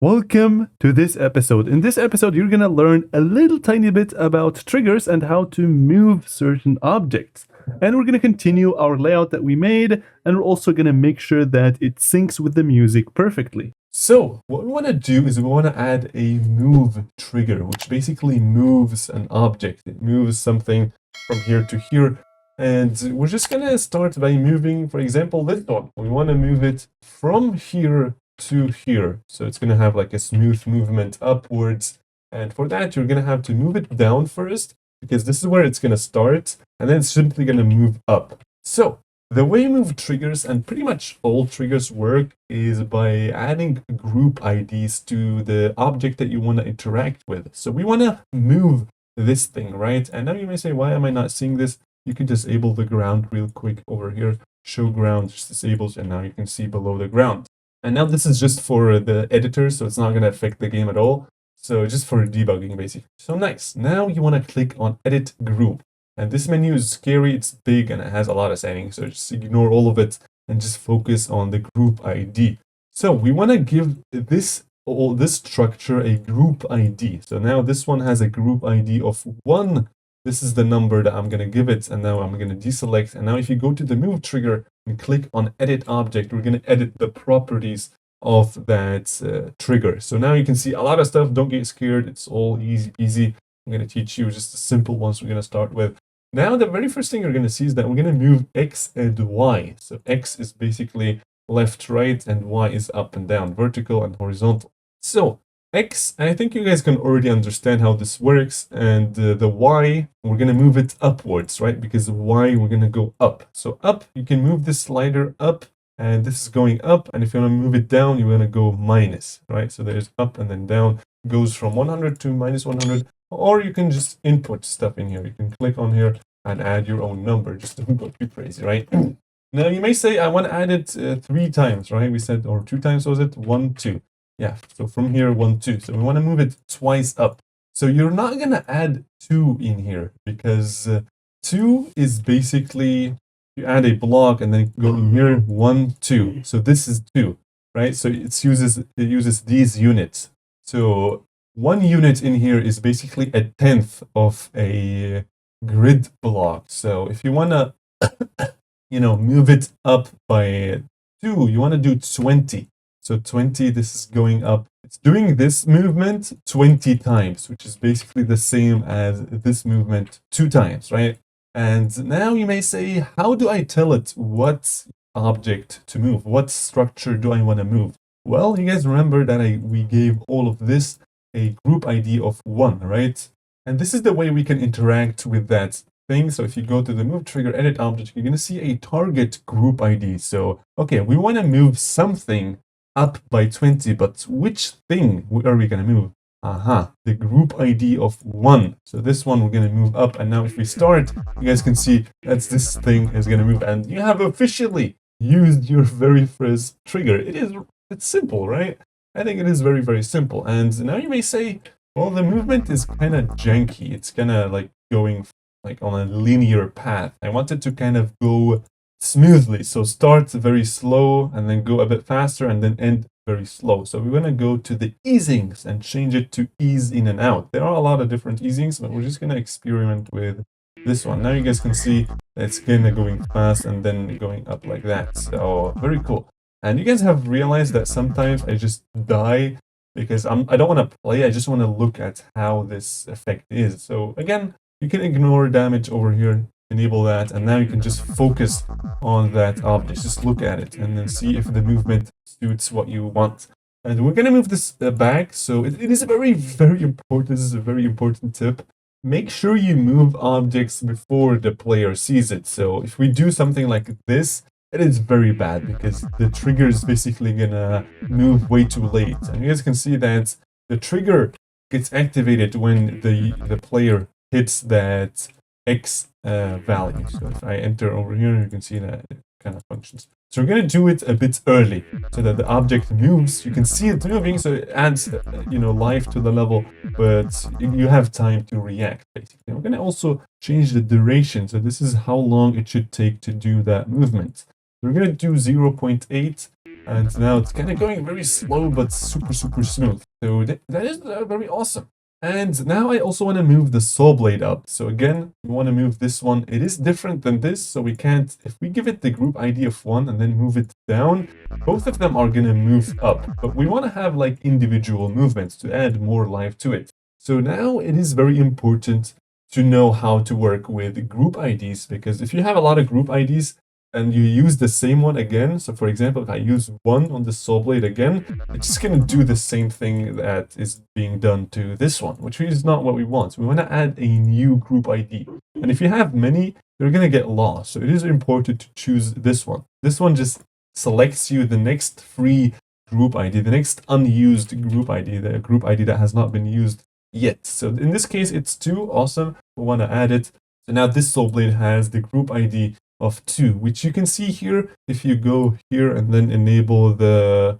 Welcome to this episode. In this episode, you're going to learn a little tiny bit about triggers and how to move certain objects. And we're going to continue our layout that we made, and we're also going to make sure that it syncs with the music perfectly. So what we want to do is we want to add a move trigger, which basically moves an object. It moves something from here to here. And we're just going to start by moving, for example, this one. We want to move it from here to here. So it's going to have like a smooth movement upwards. And for that, you're going to have to move it down first, because this is where it's going to start. And then it's simply going to move up. So the way move triggers and pretty much all triggers work is by adding group IDs to the object that you want to interact with. So we want to move this thing, right? And now you may say, why am I not seeing this? You can disable the ground real quick over here. Show ground just disables, and now you can see below the ground. And now this is just for the editor, so it's not going to affect the game at all. So just for debugging, basically. So nice. Now you want to click on Edit Group. And this menu is scary, it's big, and it has a lot of settings. So just ignore all of it and just focus on the group ID. So we want to give this structure a group ID. So now this one has a group ID of 1. This is the number that I'm going to give it. And now I'm going to deselect. And now if you go to the move trigger and click on Edit Object, we're going to edit the properties of that trigger. So now you can see a lot of stuff. Don't get scared. It's all easy. I'm going to teach you just the simple ones we're going to start with. Now, the very first thing you're going to see is that we're going to move X and Y. So X is basically left, right, and Y is up and down, vertical and horizontal. So X, I think you guys can already understand how this works. And the Y, we're going to move it upwards, right? Because Y, we're going to go up. So up, you can move this slider up, and this is going up. And if you want to move it down, you're going to go minus, right? So there's up and then down. It goes from 100 to minus 100. Or you can just input stuff in here. You can click on here and add your own number. Just don't go too crazy, right? Now you may say, I want to add it 3 times, right? We said, or 2 times, was it? 1, 2. Yeah, so from here, 1, 2. So we want to move it twice up. So you're not going to add 2 in here, because 2 is basically, you add a block and then go in here, 1, 2. So this is 2, right? So it uses these units. So 1 unit in here is basically a 1/10 of a grid block. So if you want to, move it up by 2, you want to do 20. So 20, this is going up. It's doing this movement 20 times, which is basically the same as this movement 2 times, right? And now you may say, how do I tell it what object to move? What structure do I want to move? Well, you guys remember that we gave all of this a group ID of 1, right? And this is the way we can interact with that thing. So if you go to the move trigger edit object, you're going to see a target group ID. So, okay, we want to move something up by 20, but which thing are we going to move? Aha, the group ID of 1. So this one we're going to move up. And now if we start, you guys can see that this thing is going to move. And you have officially used your very first trigger. It's simple, right? I think it is very, very simple. And now you may say, well, the movement is kind of janky. It's kind of like going like on a linear path. I want it to kind of go smoothly. So start very slow and then go a bit faster and then end very slow. So we're going to go to the easings and change it to ease in and out. There are a lot of different easings, but we're just going to experiment with this one. Now you guys can see that it's kind of going fast and then going up like that. So very cool. And you guys have realized that sometimes I just die because I don't want to play. I just want to look at how this effect is. So again, you can ignore damage over here, enable that, and now you can just focus on that object. Just look at it and then see if the movement suits what you want. And we're going to move this back. So it is very, very important. This is a very important tip. Make sure you move objects before the player sees it. So if we do something like this, it is very bad because the trigger is basically gonna move way too late. And you guys can see that the trigger gets activated when the player hits that X value. So if I enter over here, you can see that it kind of functions. So we're gonna do it a bit early so that the object moves. You can see it moving, so it adds life to the level, but you have time to react basically. We're gonna also change the duration. So this is how long it should take to do that movement. We're going to do 0.8 And now it's kind of going very slow, but super, super smooth. So that is very awesome. And now I also want to move the saw blade up. So again, we want to move this one. It is different than this, so we can't, if we give it the group ID of 1 and then move it down, both of them are going to move up. But we want to have like individual movements to add more life to it. So now it is very important to know how to work with group IDs, because if you have a lot of group IDs, and you use the same one again. So for example, if I use 1 on the saw blade again, it's just going to do the same thing that is being done to this one, which is not what we want. We want to add a new group ID. And if you have many, you're going to get lost. So it is important to choose this one. This one just selects you the next free group ID, the next unused group ID, the group ID that has not been used yet. So in this case, it's 2. Awesome. We want to add it. So now this saw blade has the group ID of 2, which you can see here if you go here and then enable the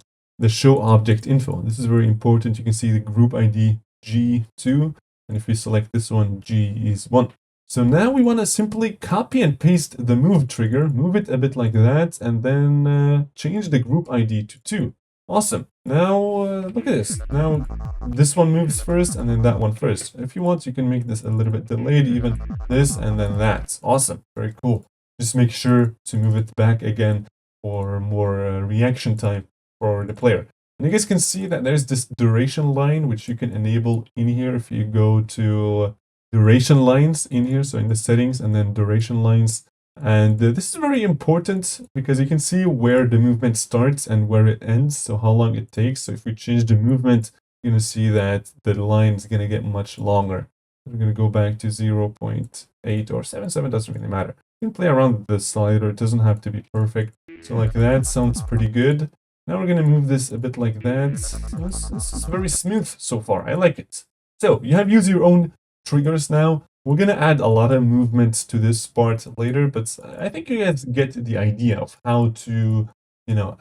show object info. This is very important. You can see the group ID G2, and if we select this one, G is 1. So now we want to simply copy and paste the move trigger, move it a bit like that, and then change the group ID to 2. Awesome. Now look at this. Now this one moves first and then that one first. If you want, you can make this a little bit delayed, even this and then that. Awesome. Very cool. Just make sure to move it back again for more reaction time for the player. And you guys can see that there's this duration line, which you can enable in here if you go to duration lines in here. So in the settings and then duration lines. And this is very important because you can see where the movement starts and where it ends. So how long it takes. So if we change the movement, you're going to see that the line is going to get much longer. We're going to go back to 0.8 or 7.7, doesn't really matter. You can play around with the slider, it doesn't have to be perfect. So like that sounds pretty good. Now we're going to move this a bit like that. This is very smooth so far, I like it. So you have used your own triggers now. We're going to add a lot of movements to this part later, but I think you guys get the idea of how to,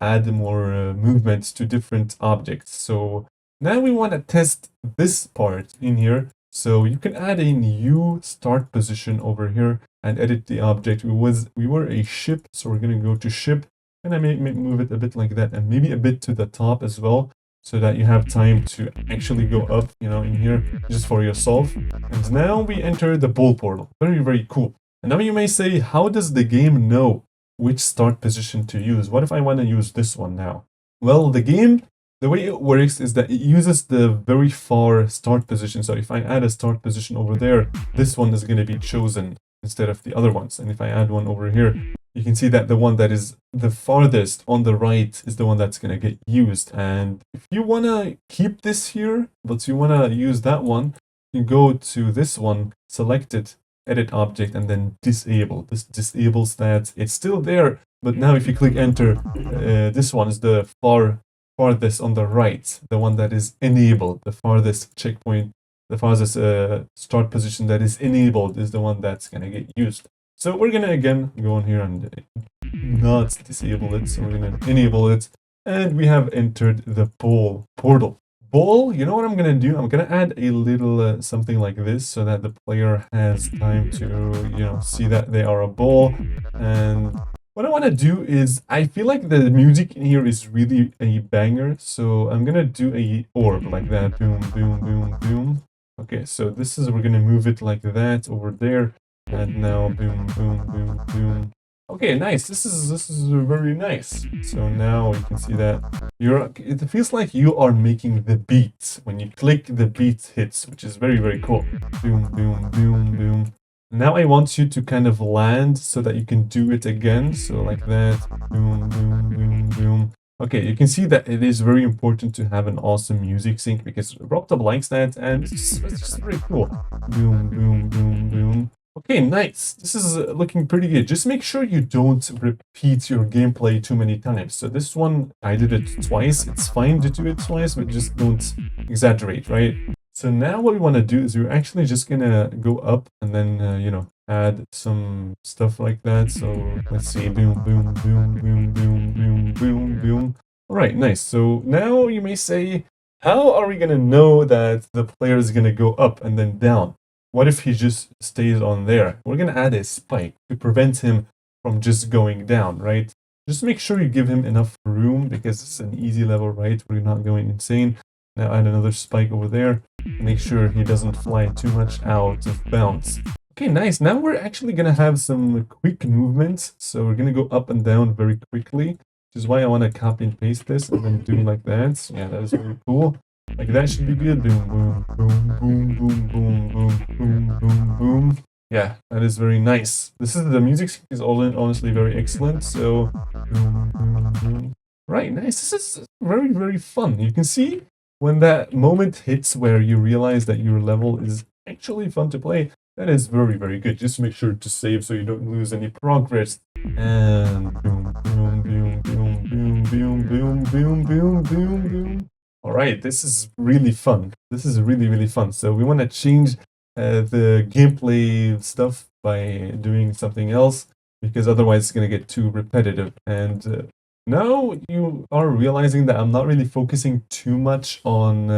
add more movements to different objects. So now we want to test this part in here. So you can add a new start position over here and edit the object. We were a ship, so we're going to go to ship, and I may move it a bit like that, and maybe a bit to the top as well, so that you have time to actually go up, in here, just for yourself. And now we enter the ball portal. Very, very cool. And now you may say, how does the game know which start position to use? What if I want to use this one now? Well, the way it works is that it uses the very far start position. So if I add a start position over there, this one is going to be chosen instead of the other ones. And if I add one over here, you can see that the one that is the farthest on the right is the one that's going to get used. And if you want to keep this here, but you want to use that one, you go to this one, select it, edit object, and then disable. This disables that. It's still there, but now if you click enter, this one is the farthest on the right, the one that is enabled, the farthest checkpoint, the farthest start position that is enabled is the one that's going to get used. So we're going to again go on here and not disable it, so we're going to enable it, and we have entered the ball portal. Ball, you know what I'm going to do? I'm going to add a little something like this so that the player has time to, see that they are a ball. And what I want to do is, I feel like the music in here is really a banger, so I'm going to do a orb like that. Boom, boom, boom, boom. Okay, so we're going to move it like that over there. And now boom, boom, boom, boom. Okay, nice. This is very nice. So now you can see that it feels like you are making the beat. When you click, the beat hits, which is very, very cool. Boom, boom, boom, boom. Now I want you to kind of land so that you can do it again. So like that. Boom, boom, boom, boom. Okay, you can see that it is very important to have an awesome music sync because RobTop likes that, and it's just very cool. Boom, boom, boom, boom. Okay, nice. This is looking pretty good. Just make sure you don't repeat your gameplay too many times. So this one, I did it twice. It's fine to do it twice, but just don't exaggerate, right? So now what we want to do is we're actually just going to go up and then, add some stuff like that. So let's see. Boom, boom, boom, boom, boom, boom, boom, boom. All right, nice. So now you may say, how are we going to know that the player is going to go up and then down? What if he just stays on there? We're going to add a spike to prevent him from just going down, right? Just make sure you give him enough room because it's an easy level, right? We're not going insane. Now add another spike over there. Make sure he doesn't fly too much out of bounds. Okay, nice. Now we're actually gonna have some quick movements. So we're gonna go up and down very quickly, which is why I want to copy and paste this and then do like that. Yeah, that is very cool. Like that should be good. Boom, boom, boom, boom, boom, boom, boom, boom, boom, boom. Yeah, that is very nice. The music is honestly very excellent. So, boom, boom, boom. Right, nice. This is very, very fun. You can see when that moment hits where you realize that your level is actually fun to play. That is very, very good. Just make sure to save so you don't lose any progress. And boom, boom, boom, boom, boom, boom, boom, boom, boom, boom, boom. All right, this is really fun. This is really, really fun. So we want to change the gameplay stuff by doing something else because otherwise it's going to get too repetitive. And now you are realizing that I'm not really focusing too much on,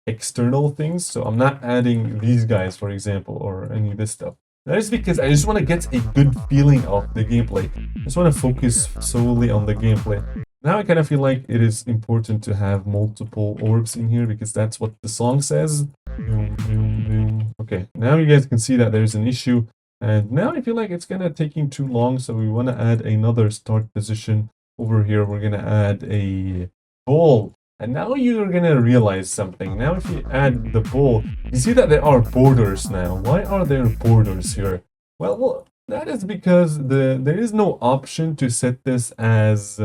external things. So I'm not adding these guys, for example, or any of this stuff. That is because I just want to get a good feeling of the gameplay. I just want to focus solely on the gameplay. Now I kind of feel like it is important to have multiple orbs in here because that's what the song says. Boom, boom, boom. Okay, now you guys can see that there's an issue. And now I feel like it's gonna taking too long, so we want to add another start position. Over here, we're gonna add a ball. And now you're gonna realize something. Now if you add the ball, you see that there are borders now. Why are there borders here? Well, that is because there is no option to set this as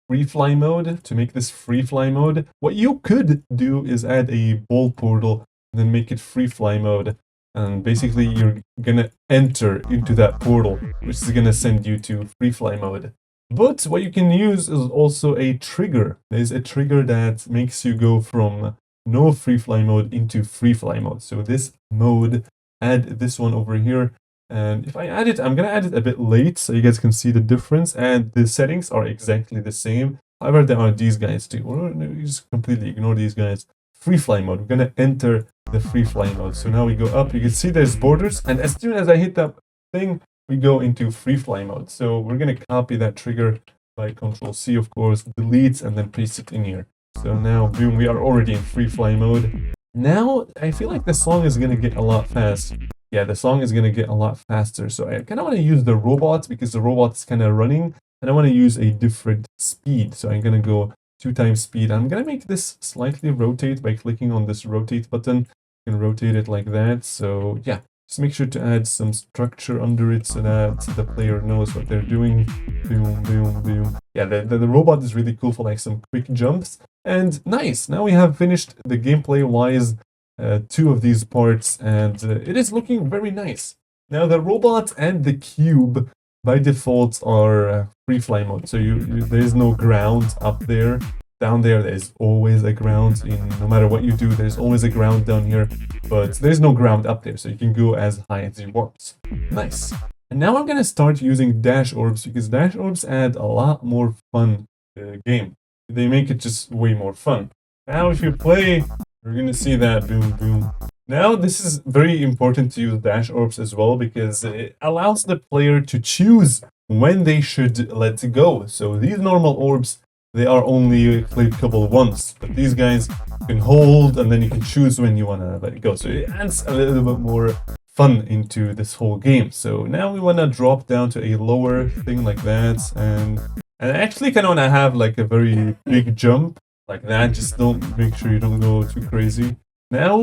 free fly mode, to make this free fly mode. What you could do is add a ball portal and then make it free fly mode. And basically you're gonna enter into that portal, which is gonna send you to free fly mode. But what you can use is also a trigger. There's a trigger that makes you go from no free fly mode into free fly mode. So this mode, add this one over here. And if I add it, I'm going to add it a bit late so you guys can see the difference. And the settings are exactly the same. However, there are these guys too. You just completely ignore these guys. Free fly mode. We're going to enter the free fly mode. So now we go up. You can see there's borders. And as soon as I hit that thing, we go into free fly mode. So we're going to copy that trigger by Control C, of course, delete, and then paste it in here. So now, boom, we are already in free fly mode. Now, I feel like the song is going to get a lot faster. Yeah, the song is going to get a lot faster. So I kind of want to use the robot because the robot is kind of running. And I want to use a different speed. So I'm going to go 2 times speed. I'm going to make this slightly rotate by clicking on this rotate button. You can rotate it like that. So yeah. Just make sure to add some structure under it so that the player knows what they're doing. Boom, boom, boom. Yeah, the robot is really cool for like some quick jumps. And nice, now we have finished the gameplay-wise 2 of these parts, and it is looking very nice. Now the robot and the cube by default are free fly mode, so there is no ground up there. Down there is always a ground. No matter what you do, there's always a ground down here, but there's no ground up there, so you can go as high as you want. Nice. And now I'm gonna start using dash orbs because dash orbs add a lot more fun to the game. They make it just way more fun. Now if you play, you're gonna see that boom boom. Now this is very important to use dash orbs as well because it allows the player to choose when they should let go. So these normal orbs, they are only clickable once, but these guys you can hold and then you can choose when you want to let it go. So it adds a little bit more fun into this whole game. So now we want to drop down to a lower thing like that, and I actually kind of want to have like a very big jump like that. Just don't make sure you don't go too crazy. Now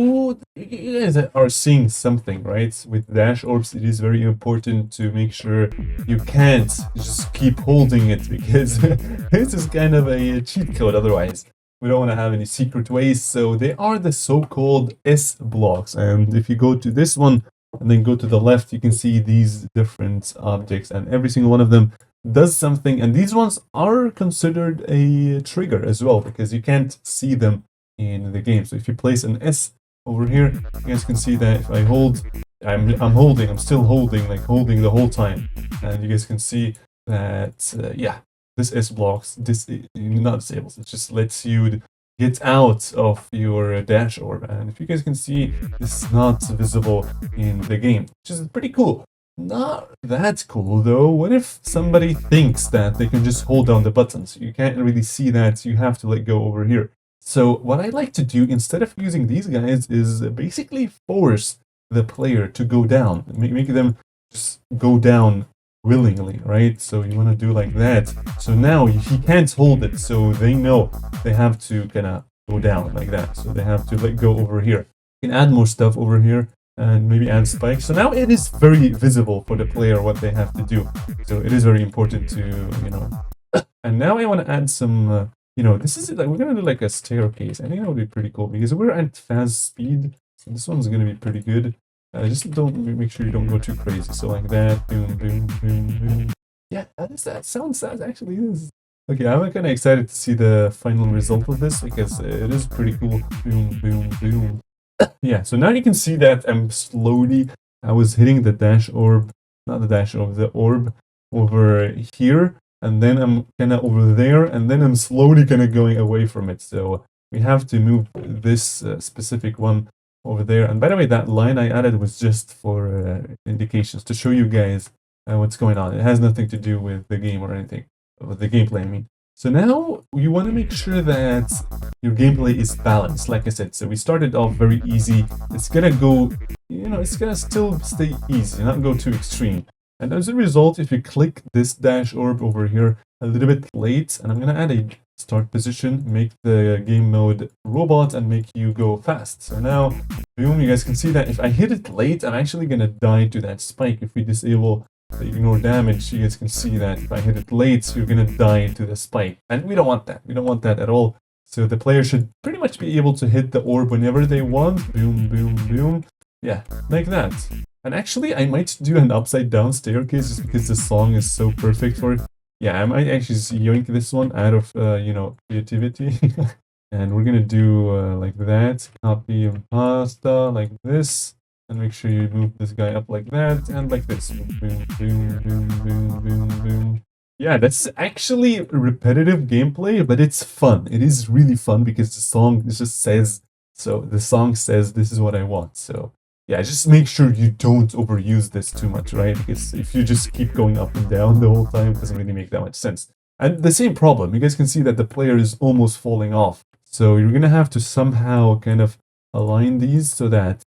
you guys are seeing something, right? With dash orbs, it is very important to make sure you can't just keep holding it because this is kind of a cheat code otherwise. We don't want to have any secret ways, so they are the so-called S blocks. And if you go to this one and then go to the left, you can see these different objects, and every single one of them does something. And these ones are considered a trigger as well because you can't see them in the game. So if you place an S over here, you guys can see that if I hold, I'm still holding, like holding the whole time. And you guys can see that, yeah, this S blocks, this not disables, it just lets you get out of your dash orb. And if you guys can see, this is not visible in the game, which is pretty cool. Not that cool though. What if somebody thinks that they can just hold down the buttons? You can't really see that, you have to let go over here. So what I like to do instead of using these guys is basically force the player to go down, make them just go down willingly, right? So you want to do like that. So now he can't hold it, so they know they have to kind of go down like that. So they have to let go over here. You can add more stuff over here and maybe add spikes. So now it is very visible for the player what they have to do. So it is very important to, and now I want to add some, this is like, we're going to do like a staircase. I think that would be pretty cool because we're at fast speed. So this one's going to be pretty good. Just don't make sure you don't go too crazy. So like that, boom, boom, boom, boom. Yeah, that actually is. Okay, I'm kind of excited to see the final result of this because it is pretty cool. Boom, boom, boom. Yeah, so now you can see that I was hitting the dash orb, not the dash orb, the orb over here, and then I'm kind of over there, and then I'm slowly kind of going away from it. So we have to move this specific one over there. And by the way, that line I added was just for indications to show you guys what's going on. It has nothing to do with the game or anything, with the gameplay, I mean. So now you want to make sure that your gameplay is balanced, like I said. So we started off very easy. It's gonna go, it's gonna still stay easy, not go too extreme. And as a result, if you click this dash orb over here a little bit late, and I'm gonna add a start position, make the game mode robot, and make you go fast. So now, boom, you guys can see that if I hit it late, I'm actually gonna die to that spike. If we disable the ignore damage, you guys can see that if I hit it late, you're gonna die to the spike. And we don't want that. We don't want that at all. So the player should pretty much be able to hit the orb whenever they want. Boom, boom, boom. Yeah, like that. And actually, I might do an upside down staircase just because the song is so perfect for it. Yeah, I might actually just yoink this one out of, creativity. And we're gonna do like that. Copy and pasta like this. And make sure you move this guy up like that and like this. Boom, boom, boom, boom, boom, boom. Yeah, that's actually repetitive gameplay, but it's fun. It is really fun because the song just says, so the song says this is what I want. So yeah, just make sure you don't overuse this too much, right? Because if you just keep going up and down the whole time, it doesn't really make that much sense. And the same problem, you guys can see that the player is almost falling off. So you're gonna have to somehow kind of align these so that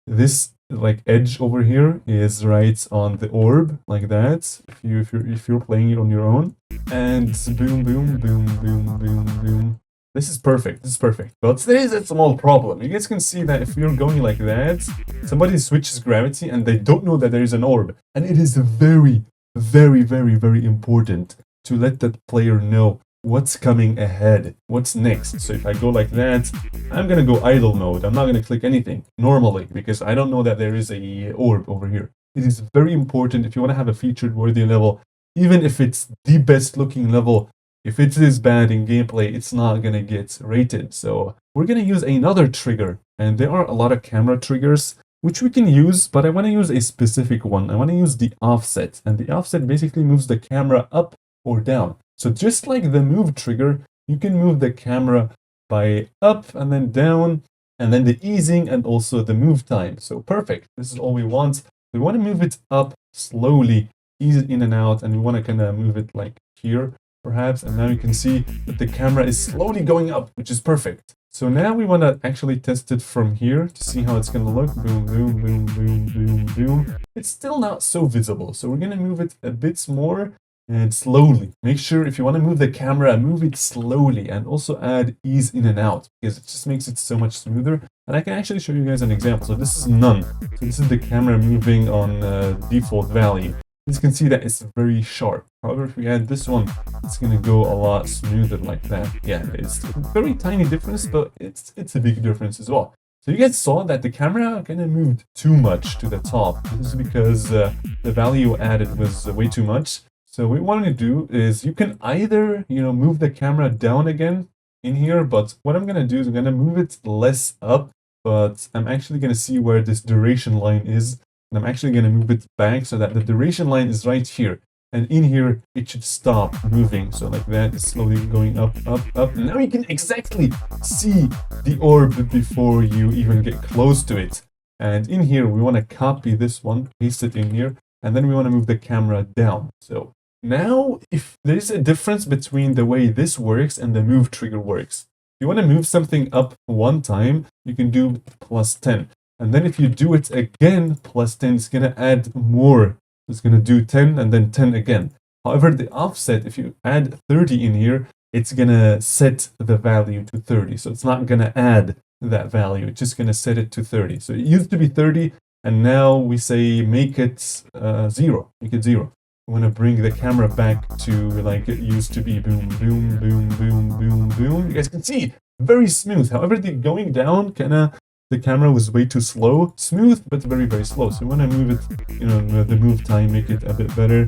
this like edge over here is right on the orb like that. If you're playing it on your own, and boom, boom, boom, boom, boom, boom. This is perfect. This is perfect. But there is a small problem. You guys can see that if you're going like that, somebody switches gravity and they don't know that there is an orb. And it is very, very, very, very important to let that player know what's coming ahead, what's next. So if I go like that, I'm gonna go idle mode. I'm not gonna click anything normally because I don't know that there is a orb over here. It is very important if you want to have a featured worthy level, even if it's the best looking level. If it is bad in gameplay, it's not gonna get rated. So we're gonna use another trigger, and there are a lot of camera triggers which we can use, but I want to use a specific one. I want to use the offset, and the offset basically moves the camera up or down. So just like the move trigger, you can move the camera by up and then down, and then the easing and also the move time. So perfect. This is all we want. We want to move it up slowly, ease it in and out, and we want to kind of move it like here, perhaps. And now you can see that the camera is slowly going up, which is perfect. So now we want to actually test it from here to see how it's going to look. Boom, boom, boom, boom, boom, boom. It's still not so visible. So we're going to move it a bit more and slowly. Make sure if you want to move the camera, move it slowly, and also add ease in and out because it just makes it so much smoother. And I can actually show you guys an example. So this is none. So this is the camera moving on default value. You can see that it's very sharp. However, if we add this one, it's going to go a lot smoother like that. Yeah, it's a very tiny difference, but it's a big difference as well. So you guys saw that the camera kind of moved too much to the top. This is because the value added was way too much. So what we want to do is you can either, move the camera down again in here, but what I'm going to do is I'm going to move it less up, but I'm actually going to see where this duration line is. And I'm actually going to move it back so that the duration line is right here. And in here, it should stop moving. So like that, it's slowly going up, up, up. And now you can exactly see the orb before you even get close to it. And in here, we want to copy this one, paste it in here, and then we want to move the camera down. So now, if there's a difference between the way this works and the move trigger works. If you want to move something up one time, you can do plus 10. And then if you do it again, plus 10, it's going to add more. It's going to do 10 and then 10 again. However, the offset, if you add 30 in here, it's going to set the value to 30. So it's not going to add that value. It's just going to set it to 30. So it used to be 30, and now we say make it 0. Make it 0. We want to bring the camera back to like it used to be. Boom, boom, boom, boom, boom, boom. You guys can see, very smooth. However, the going down, the camera was way too slow. Smooth, but very, very slow. So we want to move it, the move time, make it a bit better.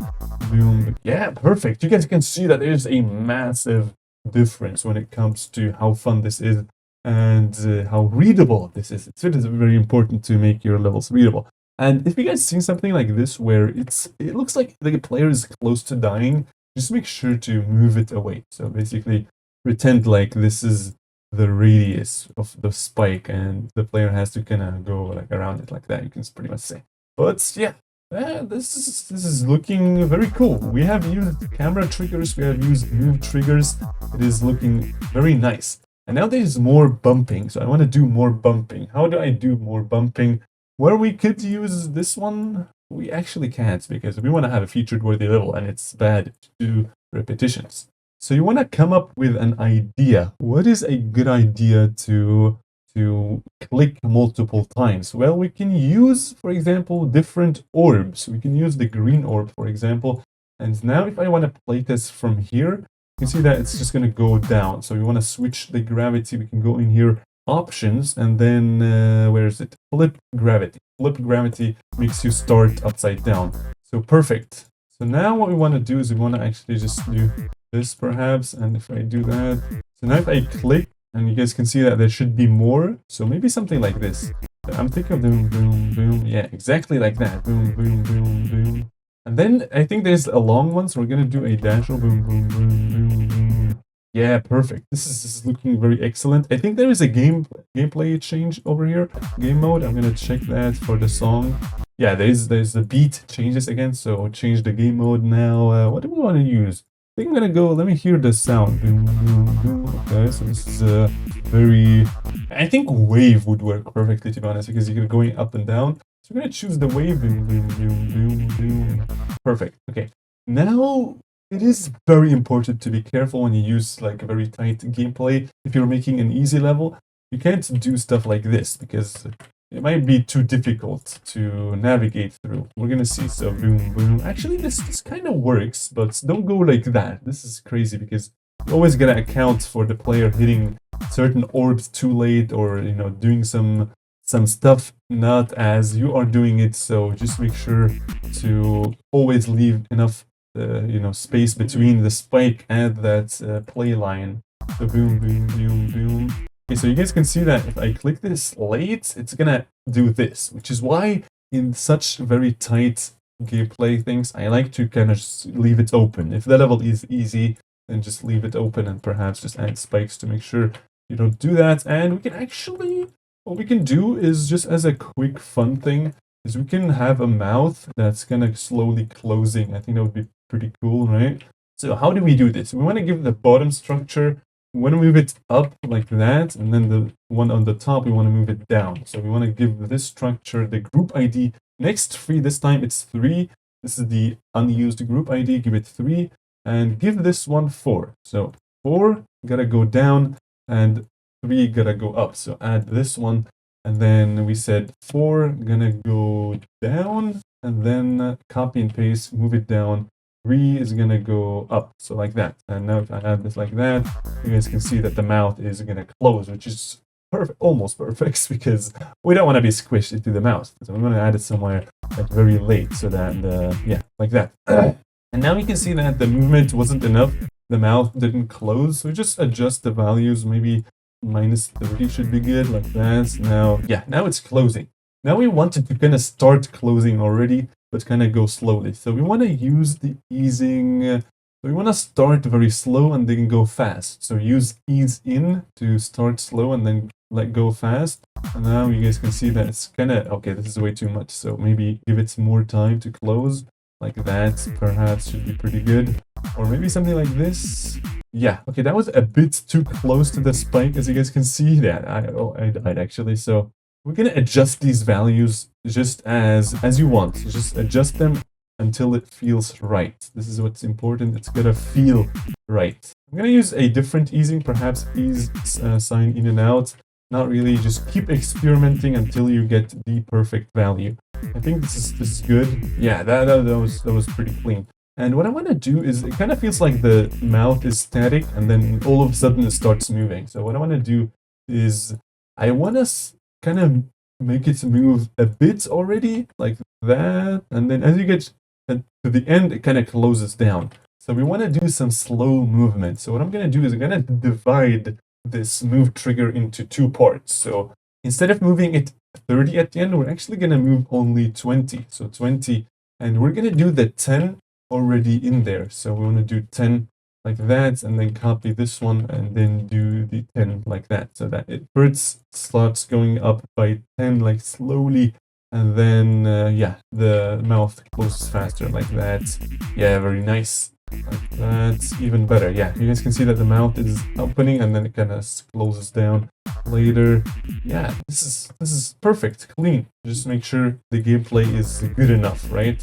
Boom. Yeah, perfect. You guys can see that there's a massive difference when it comes to how fun this is and how readable this is. It is very important to make your levels readable. And if you guys seen something like this where it looks like the player is close to dying, just make sure to move it away. So basically pretend like this is the radius of the spike and the player has to kind of go like around it like that, you can pretty much say. But yeah, this is looking very cool. We have used camera triggers, we have used move triggers. It is looking very nice. And now there's more bumping, so I want to do more bumping. How do I do more bumping? Where we could use this one, we actually can't, because we want to have a featured worthy level and it's bad to do repetitions. So you want to come up with an idea. What is a good idea to click multiple times? Well, we can use, for example, different orbs. We can use the green orb, for example. And now if I want to play this from here, you can see that it's just going to go down. So we want to switch the gravity. We can go in here, options, and then where is it? Flip gravity. Flip gravity makes you start upside down. So perfect. So now what we want to do is we want to actually just do this perhaps. And if I do that, so now if I click, and you guys can see that there should be more. So maybe something like this. I'm thinking of boom, boom, boom. Yeah, exactly like that. Boom, boom, boom, boom. And then I think there's a long one, so we're gonna do a dash. Boom, boom, boom, boom, boom. Yeah, perfect. This is looking very excellent. I think there is a gameplay change over here. Game mode. I'm gonna check that for the song. Yeah, there's the beat changes again. So change the game mode now. What do we want to use? I think I'm gonna go. Let me hear the sound. Boom, boom, boom. Okay, so this is very. I think wave would work perfectly, to be honest, because you're going up and down. So we're gonna choose the wave. Boom, boom, boom, boom, boom. Perfect. Okay. Now it is very important to be careful when you use like a very tight gameplay. If you're making an easy level, you can't do stuff like this because it might be too difficult to navigate through. We're gonna see. So boom, boom. Actually, this kind of works, but don't go like that. This is crazy because you're always gonna account for the player hitting certain orbs too late, or doing some stuff not as you are doing it. So just make sure to always leave enough space between the spike and that play line. So boom, boom, boom, boom. Okay, so you guys can see that if I click this late, it's gonna do this, which is why in such very tight gameplay things, I like to kind of just leave it open. If the level is easy, then just leave it open and perhaps just add spikes to make sure you don't do that. And we can actually, what we can do is just as a quick fun thing, is we can have a mouth that's kind of slowly closing. I think that would be pretty cool, right? So how do we do this? We want to give the bottom structure, we want to move it up like that, and then the one on the top, we want to move it down. So we want to give this structure the group ID. Next 3, this time it's 3. This is the unused group ID, give it 3, and give this one 4. So 4 gotta go down, and 3 gotta go up. So add this one, and then we said 4 gonna go down, and then copy and paste, move it down. 3 is gonna go up, so like that. And now if I add this like that, you guys can see that the mouth is gonna close, which is perfect, almost perfect, because we don't want to be squished into the mouth. So I'm gonna add it somewhere like very late, so that yeah, like that. And now you can see that the movement wasn't enough. The mouth didn't close, so just adjust the values. Maybe -30 should be good, like that. Now, yeah, now it's closing. Now we wanted to kind of start closing already, but kind of go slowly. So we want to use the easing. So we want to start very slow and then go fast. So use ease in to start slow and then let go fast. And now you guys can see that it's kind of, okay, this is way too much. So maybe give it more time to close. Like that, perhaps should be pretty good. Or maybe something like this. Yeah, okay, that was a bit too close to the spike, as you guys can see that. I died actually. So we're gonna adjust these values just as you want. So just adjust them until it feels right. This is what's important. It's gonna feel right. I'm gonna use a different easing, perhaps ease sign in and out. Not really, just keep experimenting until you get the perfect value. I think this is good. Yeah, that was pretty clean. And what I want to do is, it kind of feels like the mouth is static and then all of a sudden it starts moving. So what I want to do is, I want to kind of make it move a bit already, like that. And then as you get to the end, it kind of closes down. So we want to do some slow movement. So what I'm going to do is I'm going to divide this move trigger into two parts. So instead of moving it 30 at the end, we're actually going to move only 20. So 20, and we're going to do the 10 already in there. So we want to do 10 like that, and then copy this one, and then do the 10 like that, so that it first starts going up by 10, like slowly, and then yeah, the mouth closes faster like that. Yeah, very nice. Like that's even better. Yeah, you guys can see that the mouth is opening and then it kind of closes down later. Yeah, this is perfect, clean. Just make sure the gameplay is good enough, right?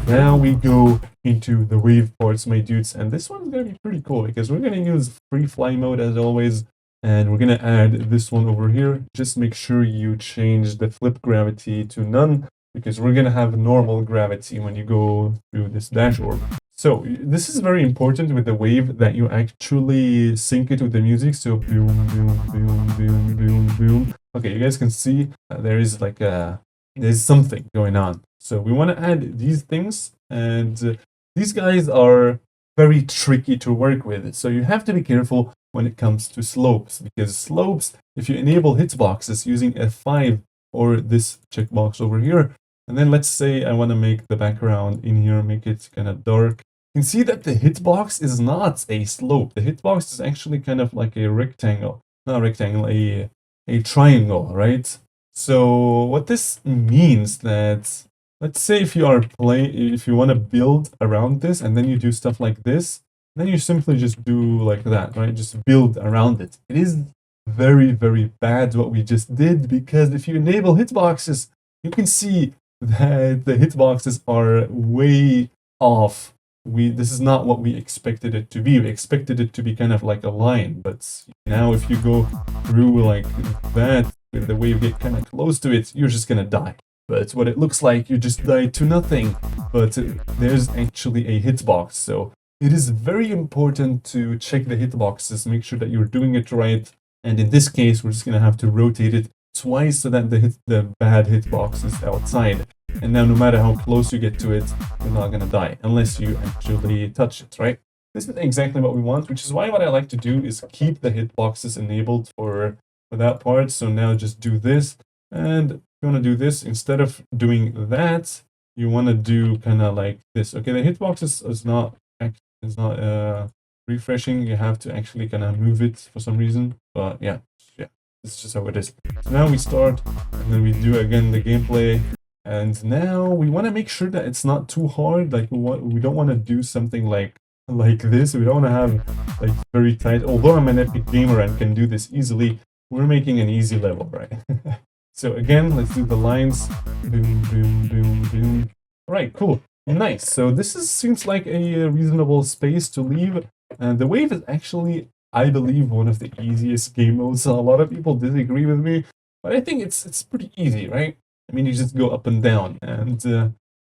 Now we go into the wave parts, my dudes, and this one's gonna be pretty cool because we're gonna use free fly mode as always, and we're gonna add this one over here. Just make sure you change the flip gravity to none, because we're gonna have normal gravity when you go through this dashboard. So this is very important with the wave, that you actually sync it with the music. So boom, boom, boom, boom, boom, boom. Okay, you guys can see there is like there's something going on. So we want to add these things, and these guys are very tricky to work with. So you have to be careful when it comes to slopes, because slopes, if you enable hitboxes using F5 or this checkbox over here, and then let's say I want to make the background in here, make it kind of dark. You can see that the hitbox is not a slope. The hitbox is actually kind of like a rectangle. Not a rectangle, a triangle, right? So what this means that, let's say if you are if you want to build around this and then you do stuff like this, then you simply just do like that, right? Just build around it. It is very, very bad what we just did, because if you enable hitboxes, you can see that the hitboxes are way off. This is not what we expected it to be. We expected it to be kind of like a line, but now if you go through like that, with the way you get kind of close to it, you're just gonna die. But what it looks like, you just died to nothing. But there's actually a hitbox, so it is very important to check the hitboxes, make sure that you're doing it right. And in this case, we're just gonna have to rotate it twice so that the bad hitbox is outside. And now no matter how close you get to it, you're not gonna die unless you actually touch it, right? This is exactly what we want, which is why what I like to do is keep the hitboxes enabled for that part. So now just do this, and you want to do this instead of doing that. You want to do kind of like this. Okay, the hitbox is not refreshing. You have to actually kind of move it for some reason. But yeah, this is just how it is. So now we start, and then we do again the gameplay. And now we want to make sure that it's not too hard. Like we don't want to do something like this. We don't want to have like very tight. Although I'm an epic gamer and can do this easily, we're making an easy level, right? So again, let's do the lines. Boom, boom, boom, boom. All right, cool, nice. So this seems like a reasonable space to leave. And the wave is actually, I believe, one of the easiest game modes. A lot of people disagree with me, but I think it's pretty easy, right? I mean, you just go up and down, and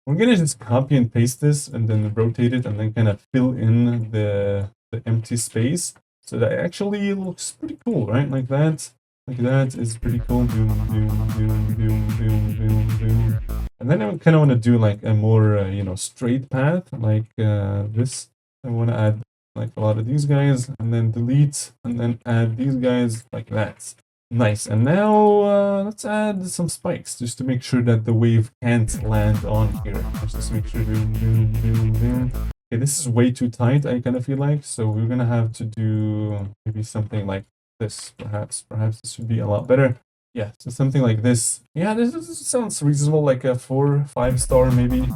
we're gonna just copy and paste this, and then rotate it, and then kind of fill in the empty space, so that it actually looks pretty cool, right? Like that. Like that is pretty cool. Boom, boom, boom, boom, boom, boom, boom. And then I kind of want to do like a more, straight path, like this. I want to add like a lot of these guys, and then delete, and then add these guys like that. Nice. And now let's add some spikes just to make sure that the wave can't land on here. Let's just make sure. Boom, boom, boom, boom. Okay, this is way too tight, I kind of feel like. So we're gonna have to do maybe something like this. Perhaps this would be a lot better. Yeah, so something like this. Yeah, this sounds reasonable, like a 4, 5 star, maybe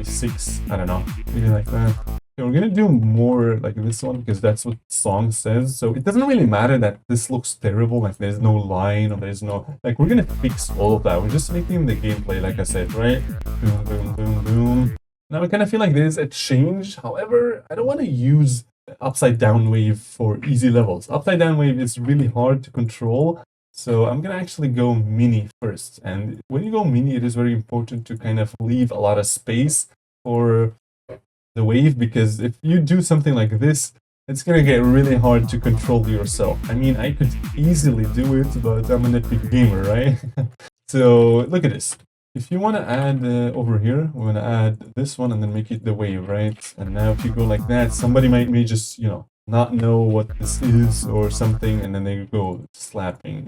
6. I don't know, maybe like that. Okay, we're gonna do more like this one because that's what the song says. So it doesn't really matter that this looks terrible, like there's no line or there's no, like we're gonna fix all of that. We're just making the gameplay, like I said, right? Boom, boom, boom, boom. Now I kind of feel like there's a change. However, I don't want to use upside down wave for easy levels. Upside down wave is really hard to control. So I'm gonna actually go mini first. And when you go mini, it is very important to kind of leave a lot of space for the wave, because if you do something like this, it's gonna get really hard to control yourself. I mean, I could easily do it, but I'm an epic gamer, right? So look at this. If you want to add over here, we're going to add this one and then make it the wave, right? And now if you go like that, somebody may just, you know, not know what this is or something, and then they go slapping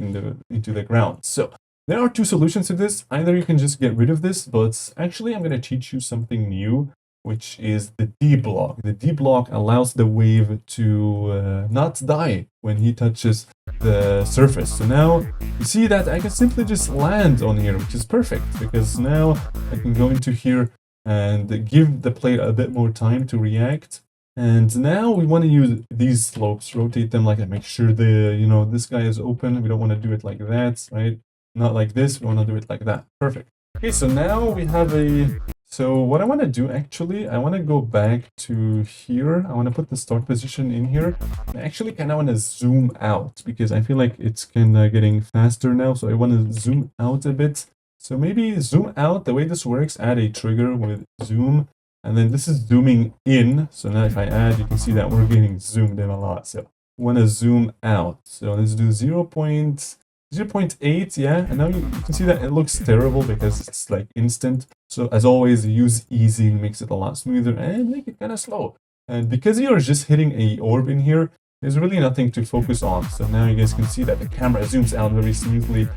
into the ground. So there are two solutions to this. Either you can just get rid of this, but actually I'm going to teach you something new, which is the D block. The D block allows the wave to not die when he touches the surface. So now you see that I can simply just land on here, which is perfect, because now I can go into here and give the player a bit more time to react. And now we want to use these slopes, rotate them like that, make sure the, you know, this guy is open. We don't want to do it like that, right? Not like this, we want to do it like that. Perfect. Okay, so now we have a, so what I want to do actually, I want to go back to here. I want to put the start position in here. I actually kind of want to zoom out because I feel like it's kind of getting faster now. So I want to zoom out a bit. So maybe zoom out. The way this works, add a trigger with zoom. And then this is zooming in. So now if I add, you can see that we're getting zoomed in a lot. So I want to zoom out. So let's do 0.8, yeah, and now you can see that it looks terrible because it's like instant. So as always, use easy, makes it a lot smoother, and make it kind of slow. And because you're just hitting a orb in here, there's really nothing to focus on. So now you guys can see that the camera zooms out very smoothly.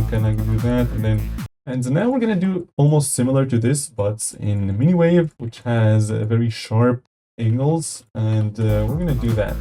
Can I do that? And now we're gonna do almost similar to this, but in mini wave, which has very sharp angles, and we're gonna do that.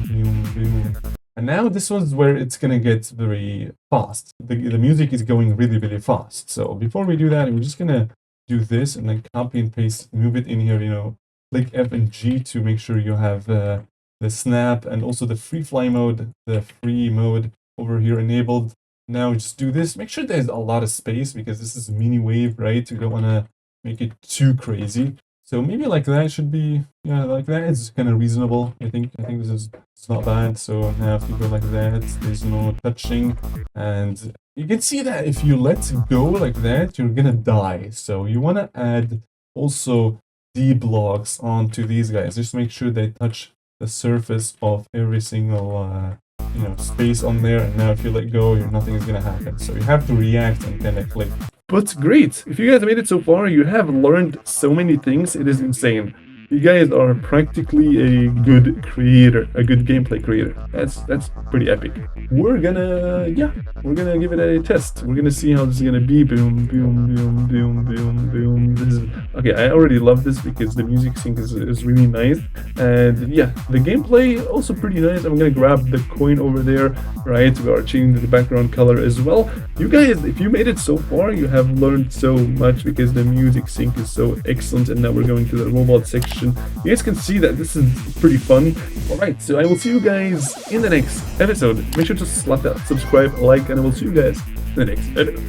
Boom, boom. And now this one's where it's gonna get very fast. The music is going really, really fast. So before we do that, we're just gonna do this and then copy and paste, move it in here, you know, click F and G to make sure you have the snap and also the free fly mode, the free mode over here enabled. Now just do this. Make sure there's a lot of space because this is mini wave, right? You don't want to make it too crazy. So maybe like that should be, yeah, like that is kind of reasonable. I think this is, it's not bad. So now if you go like that, there's no touching, and you can see that if you let go like that, you're gonna die. So you want to add also D blocks onto these guys. Just make sure they touch the surface of every single you know, space on there, and now if you let go, nothing is gonna happen. So you have to react and kind of click. But great! If you guys made it so far, you have learned so many things, it is insane. You guys are practically a good creator, a good gameplay creator. That's pretty epic. We're gonna give it a test. We're gonna see how this is gonna be. Boom, boom, boom, boom, boom, boom. This is okay. I already love this because the music sync is really nice, and yeah, the gameplay also pretty nice. I'm gonna grab the coin over there. Right, we are changing the background color as well. You guys, if you made it so far, you have learned so much because the music sync is so excellent. And now we're going to the robot section. You guys can see that this is pretty fun. Alright, so I will see you guys in the next episode. Make sure to slap that subscribe, like, and I will see you guys in the next episode.